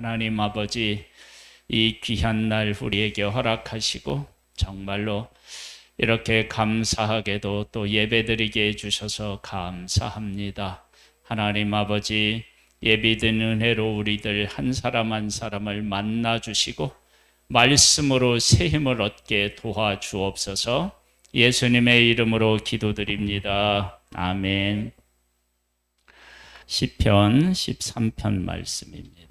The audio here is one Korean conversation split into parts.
하나님 아버지, 이 귀한 날 우리에게 허락하시고 정말로 이렇게 감사하게도 또 예배드리게 해주셔서 감사합니다. 하나님 아버지, 예비된 은혜로 우리들 한 사람 한 사람을 만나 주시고 말씀으로 새 힘을 얻게 도와주옵소서. 예수님의 이름으로 기도드립니다. 아멘. 시편 13편 말씀입니다.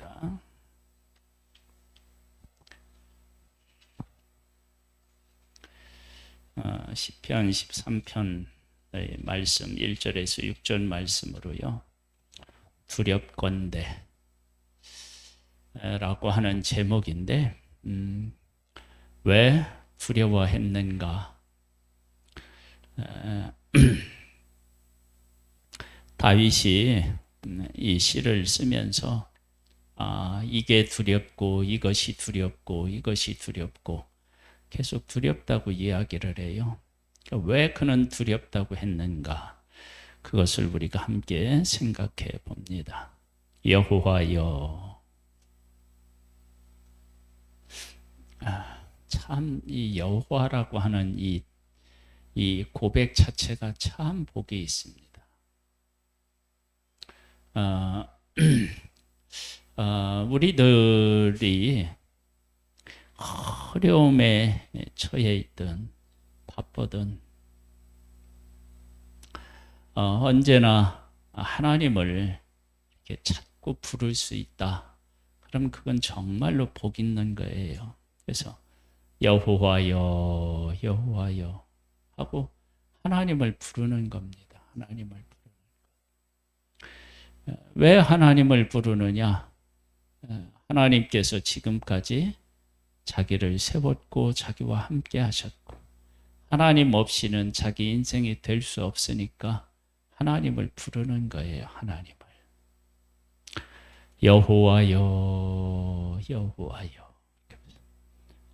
시편 13편 말씀 1절에서 6절 말씀으로요. 두렵건대 라고 하는 제목인데 왜 두려워했는가? 다윗이 이 시를 쓰면서 이게 두렵고 이것이 두렵고 이것이 두렵고 계속 두렵다고 이야기를 해요. 왜 그는 두렵다고 했는가? 그것을 우리가 함께 생각해 봅니다. 여호와여, 참 이 여호와라고 하는 이 고백 자체가 참 복이 있습니다. 우리들이 어려움에 처해 있든 바쁘든 언제나 하나님을 이렇게 찾고 부를 수 있다. 그럼 그건 정말로 복 있는 거예요. 그래서 여호와여, 여호와여 하고 하나님을 부르는 겁니다. 하나님을 부르는 거. 왜 하나님을 부르느냐? 하나님께서 지금까지 자기를 세웠고 자기와 함께 하셨고 하나님 없이는 자기 인생이 될 수 없으니까 하나님을 부르는 거예요. 하나님을. 여호와여, 여호와여.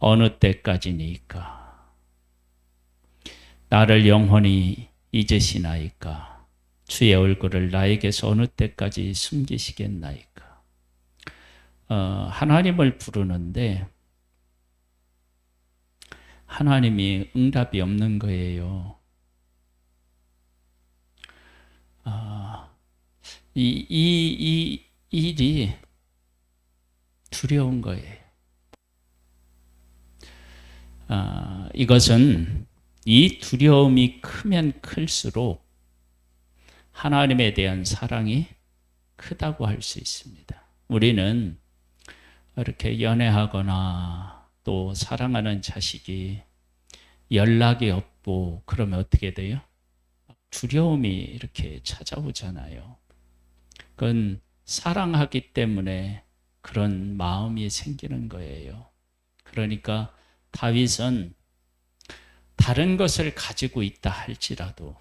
어느 때까지니까? 나를 영원히 잊으시나이까? 주의 얼굴을 나에게서 어느 때까지 숨기시겠나이까? 하나님을 부르는데 하나님이 응답이 없는 거예요. 이 일이 두려운 거예요. 이것은 이 두려움이 크면 클수록 하나님에 대한 사랑이 크다고 할 수 있습니다. 우리는 이렇게 연애하거나 또 사랑하는 자식이 연락이 없고 그러면 어떻게 돼요? 두려움이 이렇게 찾아오잖아요. 그건 사랑하기 때문에 그런 마음이 생기는 거예요. 그러니까 다윗은 다른 것을 가지고 있다 할지라도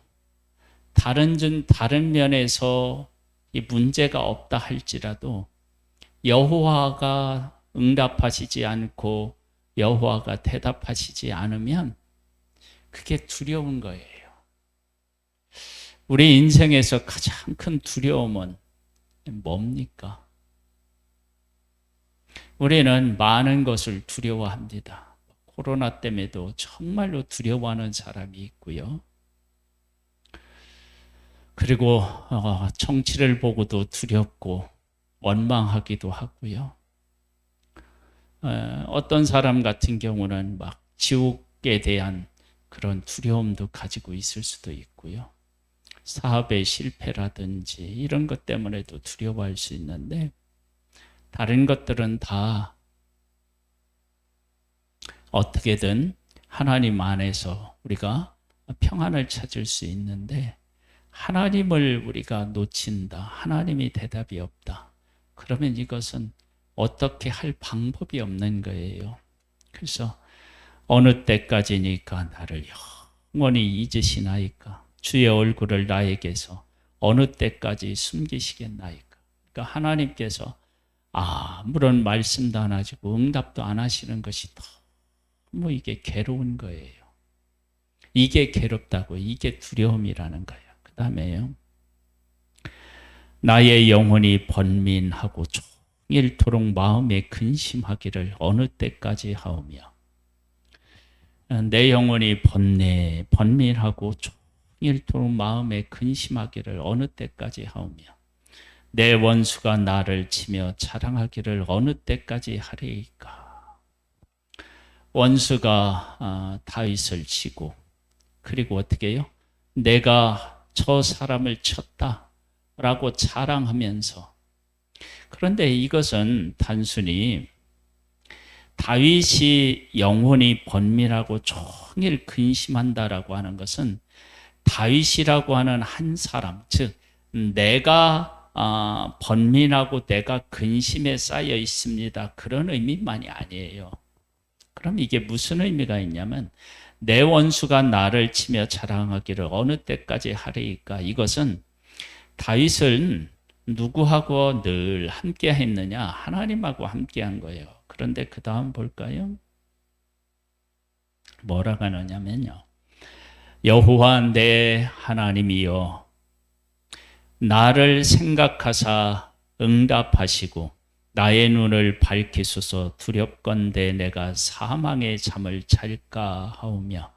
다른 면에서 이 문제가 없다 할지라도 여호와가 응답하시지 않고 여호와가 대답하시지 않으면 그게 두려운 거예요. 우리 인생에서 가장 큰 두려움은 뭡니까? 우리는 많은 것을 두려워합니다. 코로나 때문에도 정말로 두려워하는 사람이 있고요. 그리고 정치를 보고도 두렵고 원망하기도 하고요. 어떤 사람 같은 경우는 막 지옥에 대한 그런 두려움도 가지고 있을 수도 있고요. 사업의 실패라든지 이런 것 때문에도 두려워할 수 있는데 다른 것들은 다 어떻게든 하나님 안에서 우리가 평안을 찾을 수 있는데 하나님을 우리가 놓친다. 하나님이 대답이 없다. 그러면 이것은 어떻게 할 방법이 없는 거예요. 그래서 어느 때까지니까 나를 영원히 잊으시나이까? 주의 얼굴을 나에게서 어느 때까지 숨기시겠나이까? 그러니까 하나님께서 아무런 말씀도 안 하시고 응답도 안 하시는 것이 너무 이게 괴로운 거예요. 이게 괴롭다고, 이게 두려움이라는 거예요. 그 다음에요. 나의 영혼이 번민하고 종일토록 마음에 근심하기를 어느 때까지 하오며 내 영혼이 번민하고 종일토록 마음에 근심하기를 어느 때까지 하오며 내 원수가 나를 치며 자랑하기를 어느 때까지 하리이까. 원수가 다윗을 치고 그리고 어떻게 해요? 내가 저 사람을 쳤다라고 자랑하면서, 그런데 이것은 단순히 다윗이 영혼이 번민하고 종일 근심한다라고 하는 것은 다윗이라고 하는 한 사람, 즉 내가 번민하고 내가 근심에 쌓여 있습니다, 그런 의미만이 아니에요. 그럼 이게 무슨 의미가 있냐면 내 원수가 나를 치며 자랑하기를 어느 때까지 하리이까. 이것은 다윗은 누구하고 늘 함께 했느냐? 하나님하고 함께 한 거예요. 그런데 그 다음 볼까요? 뭐라고 하느냐면요, 여호와 내 하나님이여 나를 생각하사 응답하시고 나의 눈을 밝히소서. 두렵건대 내가 사망의 잠을 잘까 하오며.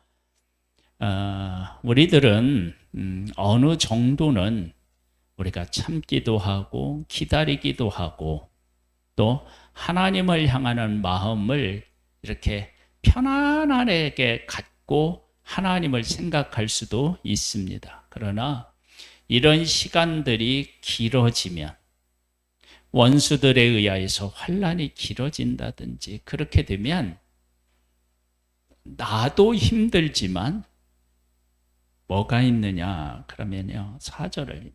우리들은 어느 정도는 우리가 참기도 하고 기다리기도 하고 또 하나님을 향하는 마음을 이렇게 편안하게 갖고 하나님을 생각할 수도 있습니다. 그러나 이런 시간들이 길어지면, 원수들에 의하여서 환난이 길어진다든지 그렇게 되면 나도 힘들지만 뭐가 있느냐 그러면요, 4절을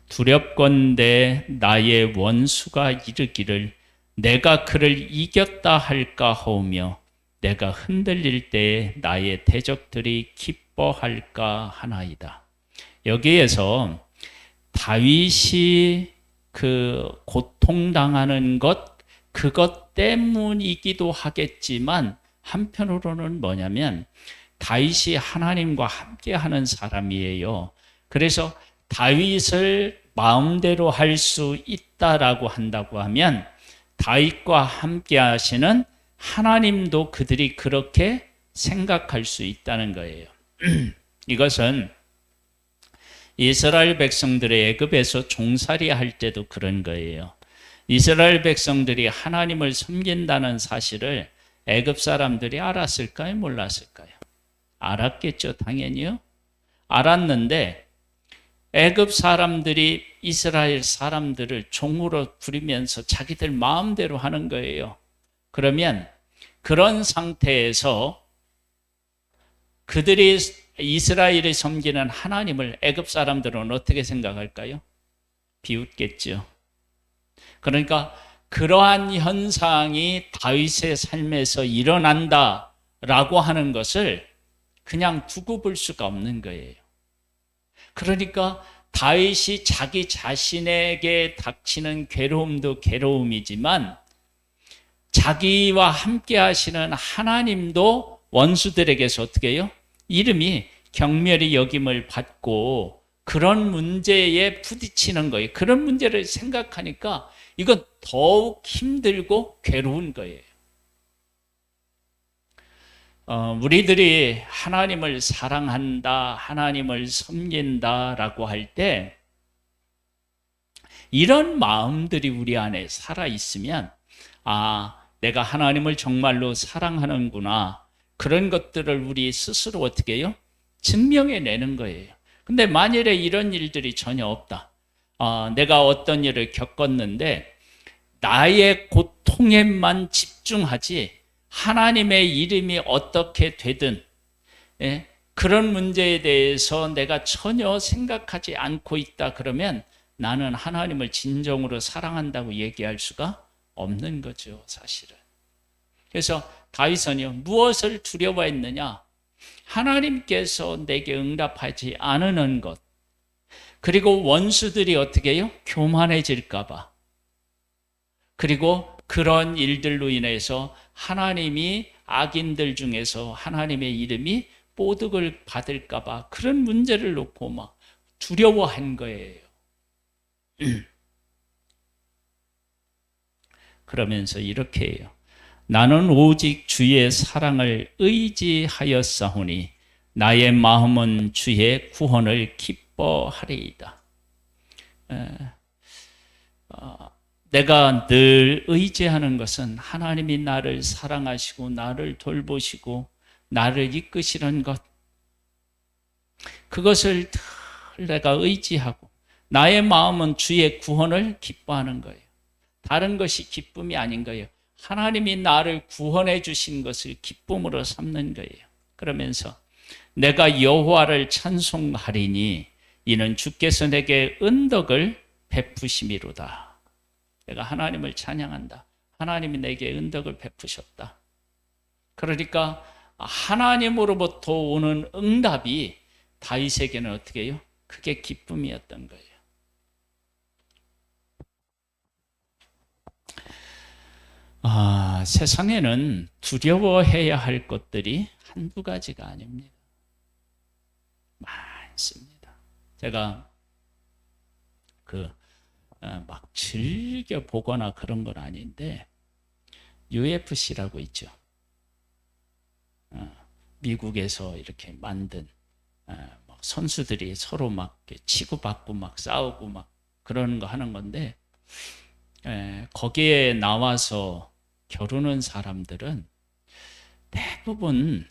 두렵건대 나의 원수가 이르기를 내가 그를 이겼다 할까 하오며 내가 흔들릴 때에 나의 대적들이 기뻐할까 하나이다. 여기에서 다윗이 그 고통당하는 그것 때문이기도 하겠지만 한편으로는 뭐냐면 다윗이 하나님과 함께하는 사람이에요. 그래서 다윗을 마음대로 할 수 있다라고 한다고 하면 다윗과 함께 하시는 하나님도 그들이 그렇게 생각할 수 있다는 거예요. 이것은 이스라엘 백성들의 애굽에서 종살이 할 때도 그런 거예요. 이스라엘 백성들이 하나님을 섬긴다는 사실을 애굽 사람들이 알았을까요? 몰랐을까요? 알았겠죠, 당연히요. 알았는데 애굽 사람들이 이스라엘 사람들을 종으로 부리면서 자기들 마음대로 하는 거예요. 그러면 그런 상태에서 그들이 이스라엘이 섬기는 하나님을 애굽 사람들은 어떻게 생각할까요? 비웃겠죠. 그러니까 그러한 현상이 다윗의 삶에서 일어난다라고 하는 것을 그냥 두고 볼 수가 없는 거예요. 그러니까 다윗이 자기 자신에게 닥치는 괴로움도 괴로움이지만 자기와 함께 하시는 하나님도 원수들에게서 어떻게 해요? 이름이 경멸히 여김을 받고 그런 문제에 부딪히는 거예요. 그런 문제를 생각하니까 이건 더욱 힘들고 괴로운 거예요. 우리들이 하나님을 사랑한다, 하나님을 섬긴다라고 할 때 이런 마음들이 우리 안에 살아있으면 내가 하나님을 정말로 사랑하는구나, 그런 것들을 우리 스스로 어떻게 해요? 증명해내는 거예요. 근데 만일에 이런 일들이 전혀 없다. 내가 어떤 일을 겪었는데 나의 고통에만 집중하지 하나님의 이름이 어떻게 되든 그런 문제에 대해서 내가 전혀 생각하지 않고 있다 그러면 나는 하나님을 진정으로 사랑한다고 얘기할 수가 없는 거죠, 사실은. 그래서 다윗은요, 무엇을 두려워했느냐? 하나님께서 내게 응답하지 않으는 것, 그리고 원수들이 어떻게 해요? 교만해질까 봐, 그리고 그런 일들로 인해서 하나님이 악인들 중에서 하나님의 이름이 뽀득을 받을까 봐 그런 문제를 놓고 막 두려워한 거예요. 그러면서 이렇게 해요. 나는 오직 주의 사랑을 의지하였사오니 나의 마음은 주의 구원을 기뻐하리이다. 내가 늘 의지하는 것은 하나님이 나를 사랑하시고 나를 돌보시고 나를 이끄시는 것, 그것을 늘 내가 의지하고 나의 마음은 주의 구원을 기뻐하는 거예요. 다른 것이 기쁨이 아닌 거예요. 하나님이 나를 구원해 주신 것을 기쁨으로 삼는 거예요. 그러면서 내가 여호와를 찬송하리니 이는 주께서 내게 은덕을 베푸심이로다. 내가 하나님을 찬양한다. 하나님이 내게 은덕을 베푸셨다. 그러니까 하나님으로부터 오는 응답이 다윗에게는 어떻게 해요? 그게 기쁨이었던 거예요. 세상에는 두려워해야 할 것들이 한두 가지가 아닙니다. 많습니다. 제가 막 즐겨 보거나 그런 건 아닌데 UFC라고 있죠. 미국에서 이렇게 만든 선수들이 서로 막 치고받고 막 싸우고 막 그러는 거 하는 건데, 거기에 나와서 겨루는 사람들은 대부분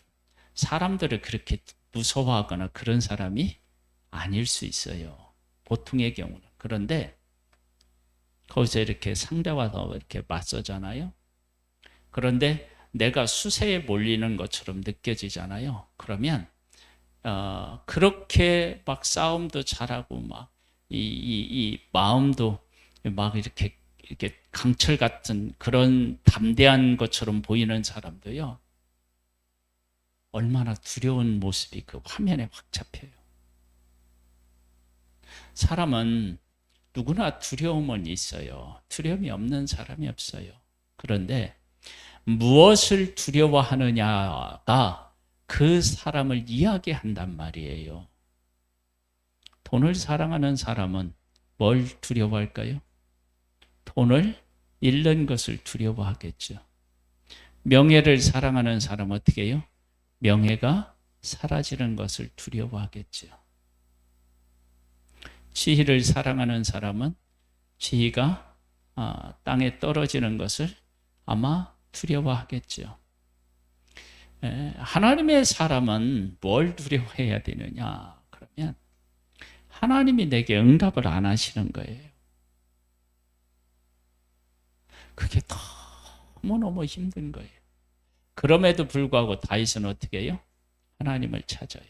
사람들을 그렇게 무서워하거나 그런 사람이 아닐 수 있어요. 보통의 경우는. 그런데 거기서 이렇게 상대와 이렇게 맞서잖아요. 그런데 내가 수세에 몰리는 것처럼 느껴지잖아요. 그러면 그렇게 막 싸움도 잘하고 막 이 마음도 막 이렇게 강철 같은 그런 담대한 것처럼 보이는 사람도요, 얼마나 두려운 모습이 그 화면에 확 잡혀요. 사람은 누구나 두려움은 있어요. 두려움이 없는 사람이 없어요. 그런데 무엇을 두려워하느냐가 그 사람을 이야기한단 말이에요. 돈을 사랑하는 사람은 뭘 두려워할까요? 돈을 잃는 것을 두려워하겠죠. 명예를 사랑하는 사람은 어떻게 해요? 명예가 사라지는 것을 두려워하겠죠. 지혜를 사랑하는 사람은 지혜가 땅에 떨어지는 것을 아마 두려워하겠죠. 하나님의 사람은 뭘 두려워해야 되느냐? 그러면 하나님이 내게 응답을 안 하시는 거예요. 그게 너무너무 힘든 거예요. 그럼에도 불구하고 다윗은 어떻게 해요? 하나님을 찾아요.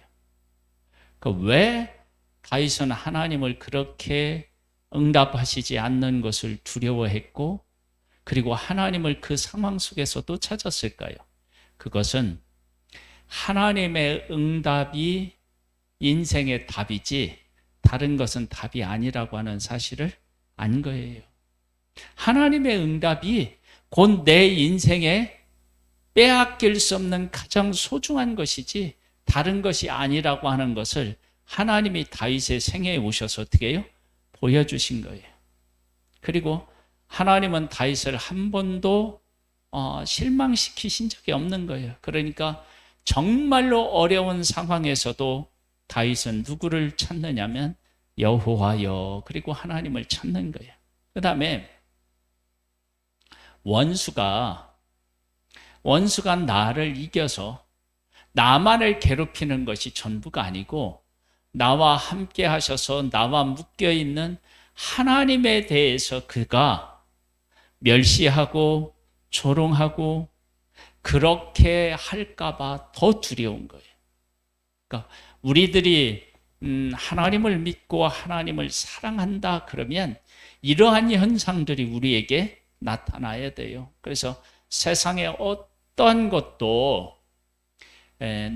왜 다윗은 하나님을 그렇게 응답하시지 않는 것을 두려워했고, 그리고 하나님을 그 상황 속에서도 찾았을까요? 그것은 하나님의 응답이 인생의 답이지 다른 것은 답이 아니라고 하는 사실을 안 거예요. 하나님의 응답이 곧 내 인생에 빼앗길 수 없는 가장 소중한 것이지 다른 것이 아니라고 하는 것을 하나님이 다윗의 생애에 오셔서 어떻게 해요? 보여주신 거예요. 그리고 하나님은 다윗을 한 번도 실망시키신 적이 없는 거예요. 그러니까 정말로 어려운 상황에서도 다윗은 누구를 찾느냐면 여호와여, 그리고 하나님을 찾는 거예요. 그 다음에 원수가 나를 이겨서 나만을 괴롭히는 것이 전부가 아니고 나와 함께 하셔서 나와 묶여있는 하나님에 대해서 그가 멸시하고 조롱하고 그렇게 할까봐 더 두려운 거예요. 그러니까 우리들이 하나님을 믿고 하나님을 사랑한다 그러면 이러한 현상들이 우리에게 나타나야 돼요. 그래서 세상에 어떤 것도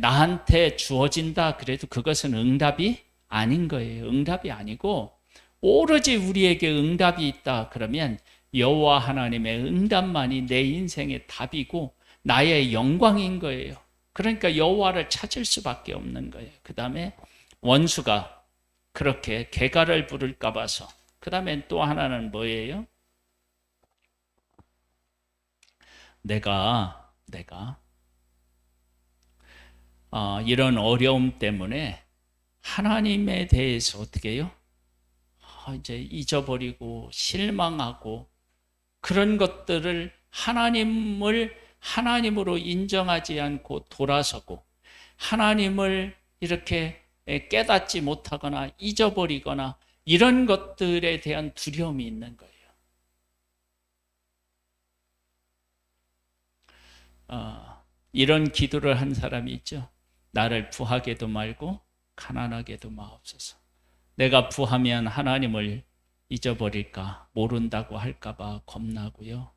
나한테 주어진다 그래도 그것은 응답이 아닌 거예요. 응답이 아니고 오로지 우리에게 응답이 있다 그러면 여호와 하나님의 응답만이 내 인생의 답이고 나의 영광인 거예요. 그러니까 여호와를 찾을 수밖에 없는 거예요. 그 다음에 원수가 그렇게 개가를 부를까 봐서. 그 다음에 또 하나는 뭐예요? 내가 이런 어려움 때문에 하나님에 대해서 어떻게 해요? 이제 잊어버리고 실망하고 그런 것들을 하나님을 하나님으로 인정하지 않고 돌아서고 하나님을 이렇게 깨닫지 못하거나 잊어버리거나 이런 것들에 대한 두려움이 있는 거예요. 이런 기도를 한 사람이 있죠. 나를 부하게도 말고 가난하게도 마옵소서. 내가 부하면 하나님을 잊어버릴까 모른다고 할까봐 겁나고요.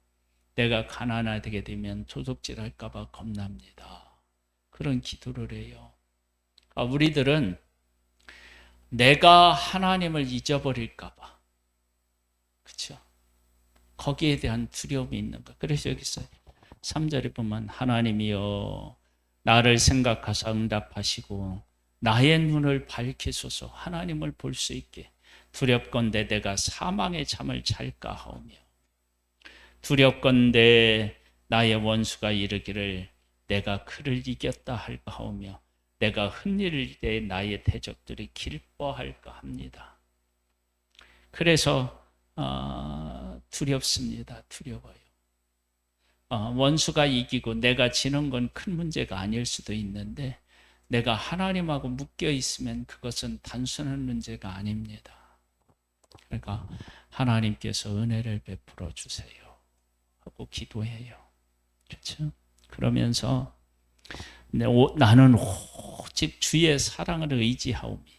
내가 가난하게 되면 도둑질할까봐 겁납니다. 그런 기도를 해요. 우리들은 내가 하나님을 잊어버릴까봐, 그렇죠? 거기에 대한 두려움이 있는 거. 그래서 여기 있어요. 3절에 보면 하나님이여 나를 생각하사 응답하시고 나의 눈을 밝히소서. 하나님을 볼 수 있게. 두렵건대 내가 사망의 잠을 잘까 하오며 두렵건대 나의 원수가 이르기를 내가 그를 이겼다 할까 하오며 내가 흠일일 때 나의 대적들이 기뻐할까 합니다. 그래서 두렵습니다. 두려워요. 원수가 이기고 내가 지는 건 큰 문제가 아닐 수도 있는데 내가 하나님하고 묶여 있으면 그것은 단순한 문제가 아닙니다. 그러니까 하나님께서 은혜를 베풀어 주세요 하고 기도해요. 그렇죠? 그러면서 나는 오직 주의 사랑을 의지하오니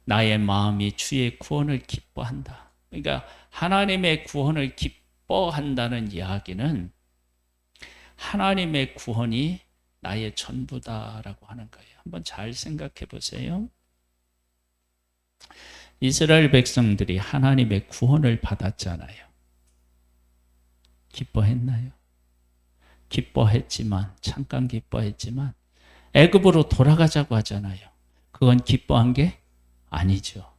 나의 마음이 주의 구원을 기뻐한다. 그러니까 하나님의 구원을 기뻐한다는 이야기는 하나님의 구원이 나의 전부다라고 하는 거예요. 한번 잘 생각해 보세요. 이스라엘 백성들이 하나님의 구원을 받았잖아요. 기뻐했나요? 기뻐했지만, 잠깐 기뻐했지만 애굽으로 돌아가자고 하잖아요. 그건 기뻐한 게 아니죠.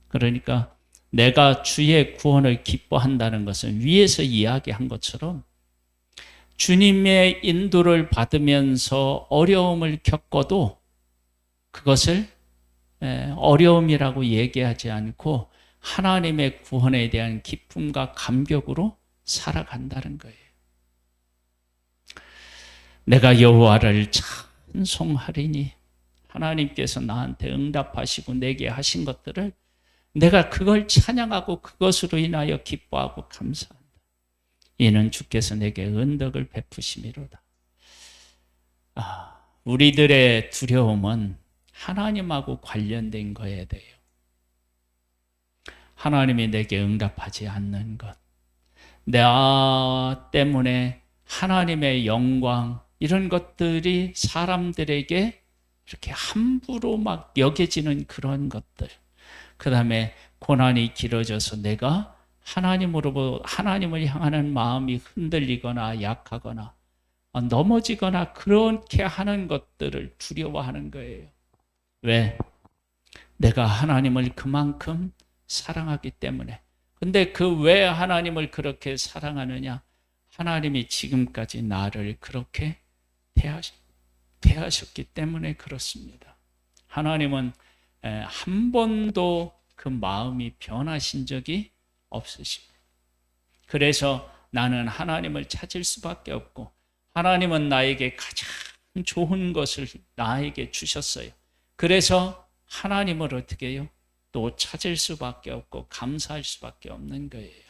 그러니까 내가 주의 구원을 기뻐한다는 것은 위에서 이야기한 것처럼 주님의 인도를 받으면서 어려움을 겪어도 그것을 어려움이라고 얘기하지 않고 하나님의 구원에 대한 기쁨과 감격으로 살아간다는 거예요. 내가 여호와를 찬송하리니 하나님께서 나한테 응답하시고 내게 하신 것들을 내가 그걸 찬양하고 그것으로 인하여 기뻐하고 감사한다. 이는 주께서 내게 은덕을 베푸심이로다. 우리들의 두려움은 하나님하고 관련된 거에 대해요. 하나님이 내게 응답하지 않는 것, 나 때문에 하나님의 영광 이런 것들이 사람들에게 이렇게 함부로 막 여겨지는 그런 것들, 그 다음에 고난이 길어져서 내가 하나님을 향하는 마음이 흔들리거나 약하거나 넘어지거나 그렇게 하는 것들을 두려워하는 거예요. 왜? 내가 하나님을 그만큼 사랑하기 때문에. 근데 그 왜 하나님을 그렇게 사랑하느냐? 하나님이 지금까지 나를 그렇게 대하셨기 때문에 그렇습니다. 하나님은 한 번도 그 마음이 변하신 적이 없으십니다. 그래서 나는 하나님을 찾을 수밖에 없고 하나님은 나에게 가장 좋은 것을 나에게 주셨어요. 그래서 하나님을 어떻게 해요? 또 찾을 수밖에 없고 감사할 수밖에 없는 거예요.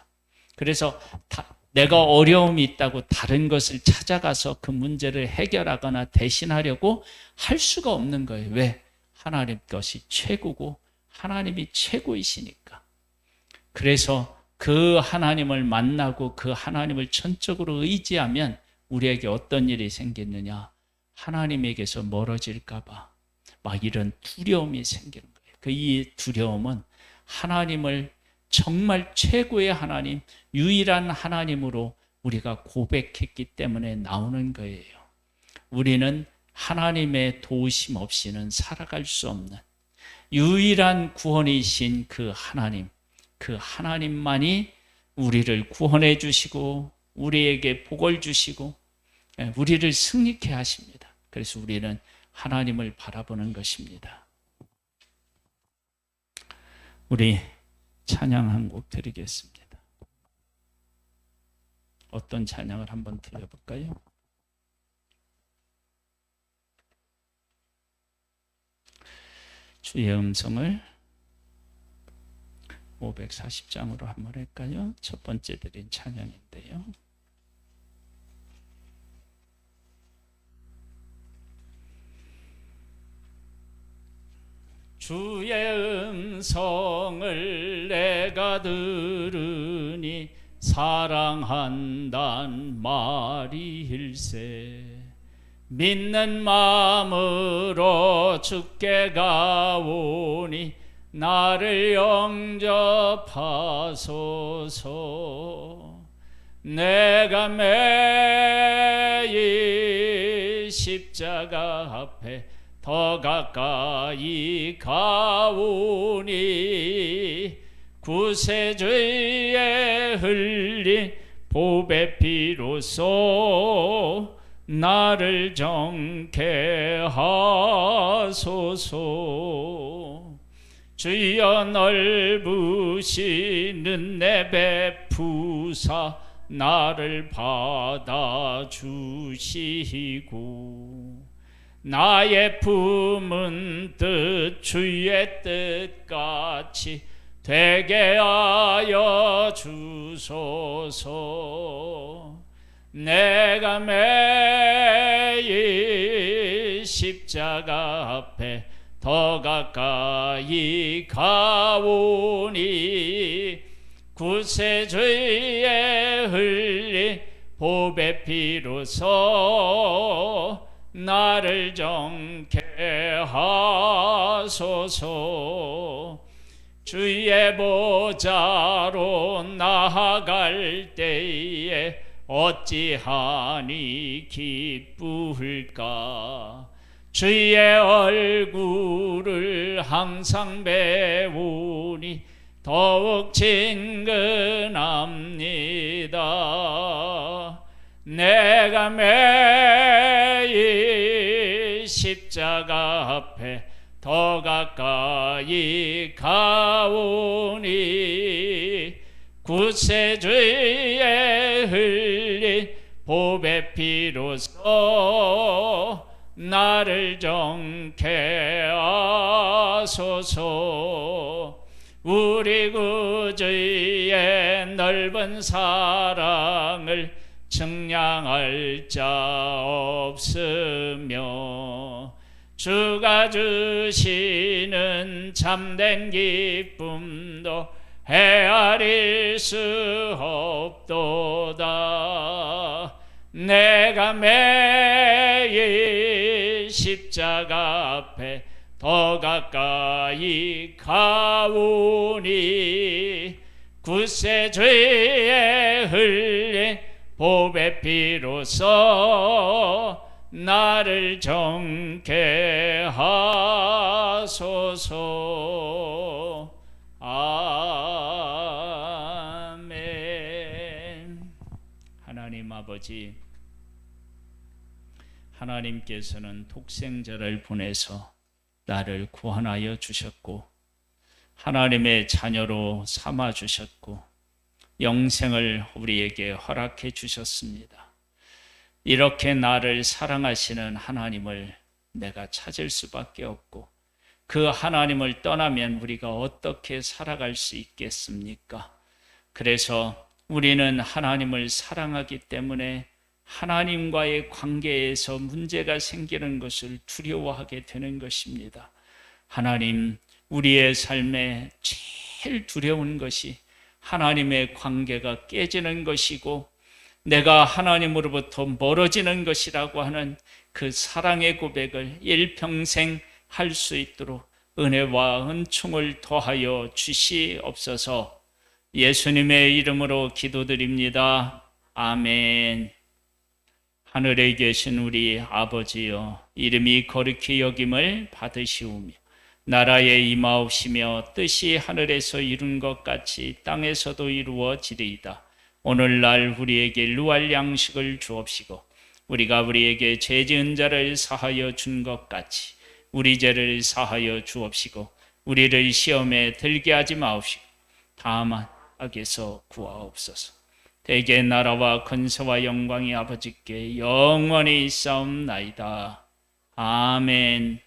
그래서 내가 어려움이 있다고 다른 것을 찾아가서 그 문제를 해결하거나 대신하려고 할 수가 없는 거예요. 왜? 하나님 것이 최고고 하나님이 최고이시니까. 그래서 그 하나님을 만나고 그 하나님을 전적으로 의지하면 우리에게 어떤 일이 생기느냐? 하나님에게서 멀어질까 봐 막 이런 두려움이 생기는 거예요. 이 두려움은 하나님을 정말 최고의 하나님, 유일한 하나님으로 우리가 고백했기 때문에 나오는 거예요. 우리는 하나님의 도우심 없이는 살아갈 수 없는 유일한 구원이신 그 하나님만이 우리를 구원해 주시고 우리에게 복을 주시고 우리를 승리케 하십니다. 그래서 우리는 하나님을 바라보는 것입니다. 우리 찬양 한 곡 드리겠습니다. 어떤 찬양을 한번 드려볼까요? 주의 음성을 540장으로 한번 할까요? 첫 번째 드린 찬양인데요. 주의 음성을 내가 들으니 사랑한단 말일세. 믿는 마음으로 주께 가오니 나를 영접하소서. 내가 매일 십자가 앞에 더 가까이 가오니 구세주의 흘린 보배 피로써 나를 정케 하소서. 주여 넓으시는 내 베푸사 나를 받아주시고 나의 품은 뜻 주의 뜻같이 되게 하여 주소서. 내가 매일 십자가 앞에 더 가까이 가오니 구세주의 흘린 보배 피로써 나를 정케 하소서. 주의 보좌로 나아갈 때에 어찌하니 기쁠까. 주의 얼굴을 항상 배우니 더욱 친근합니다. 내가 매일 십자가 앞에 더 가까이 가오니 구세주의 흘린 보배 피로써 나를 정케 하소서. 우리 구주의 넓은 사랑을 측량할 자 없으며 주가 주시는 참된 기쁨도 헤아릴 수 없도다. 내가 매일 십자가 앞에 더 가까이 가오니 구세주의 흘린 보배 피로써 나를 정케 하소서. 아멘. 하나님 아버지, 하나님께서는 독생자를 보내서 나를 구원하여 주셨고 하나님의 자녀로 삼아 주셨고 영생을 우리에게 허락해 주셨습니다. 이렇게 나를 사랑하시는 하나님을 내가 찾을 수밖에 없고 그 하나님을 떠나면 우리가 어떻게 살아갈 수 있겠습니까? 그래서 우리는 하나님을 사랑하기 때문에 하나님과의 관계에서 문제가 생기는 것을 두려워하게 되는 것입니다. 하나님, 우리의 삶에 제일 두려운 것이 하나님의 관계가 깨지는 것이고 내가 하나님으로부터 멀어지는 것이라고 하는 그 사랑의 고백을 일평생 할 수 있도록 은혜와 은총을 더하여 주시옵소서. 예수님의 이름으로 기도드립니다. 아멘. 하늘에 계신 우리 아버지여, 이름이 거룩히 여김을 받으시오며 나라에 임하옵시며 뜻이 하늘에서 이룬 것 같이 땅에서도 이루어지리이다. 오늘날 우리에게 일용할 양식을 주옵시고 우리가 우리에게 죄 지은 자를 사하여 준 것 같이 우리 죄를 사하여 주옵시고 우리를 시험에 들게 하지 마옵시고 다만 악에서 구하옵소서. 대개 나라와 권세와 영광이 아버지께 영원히 있사옵나이다. 아멘.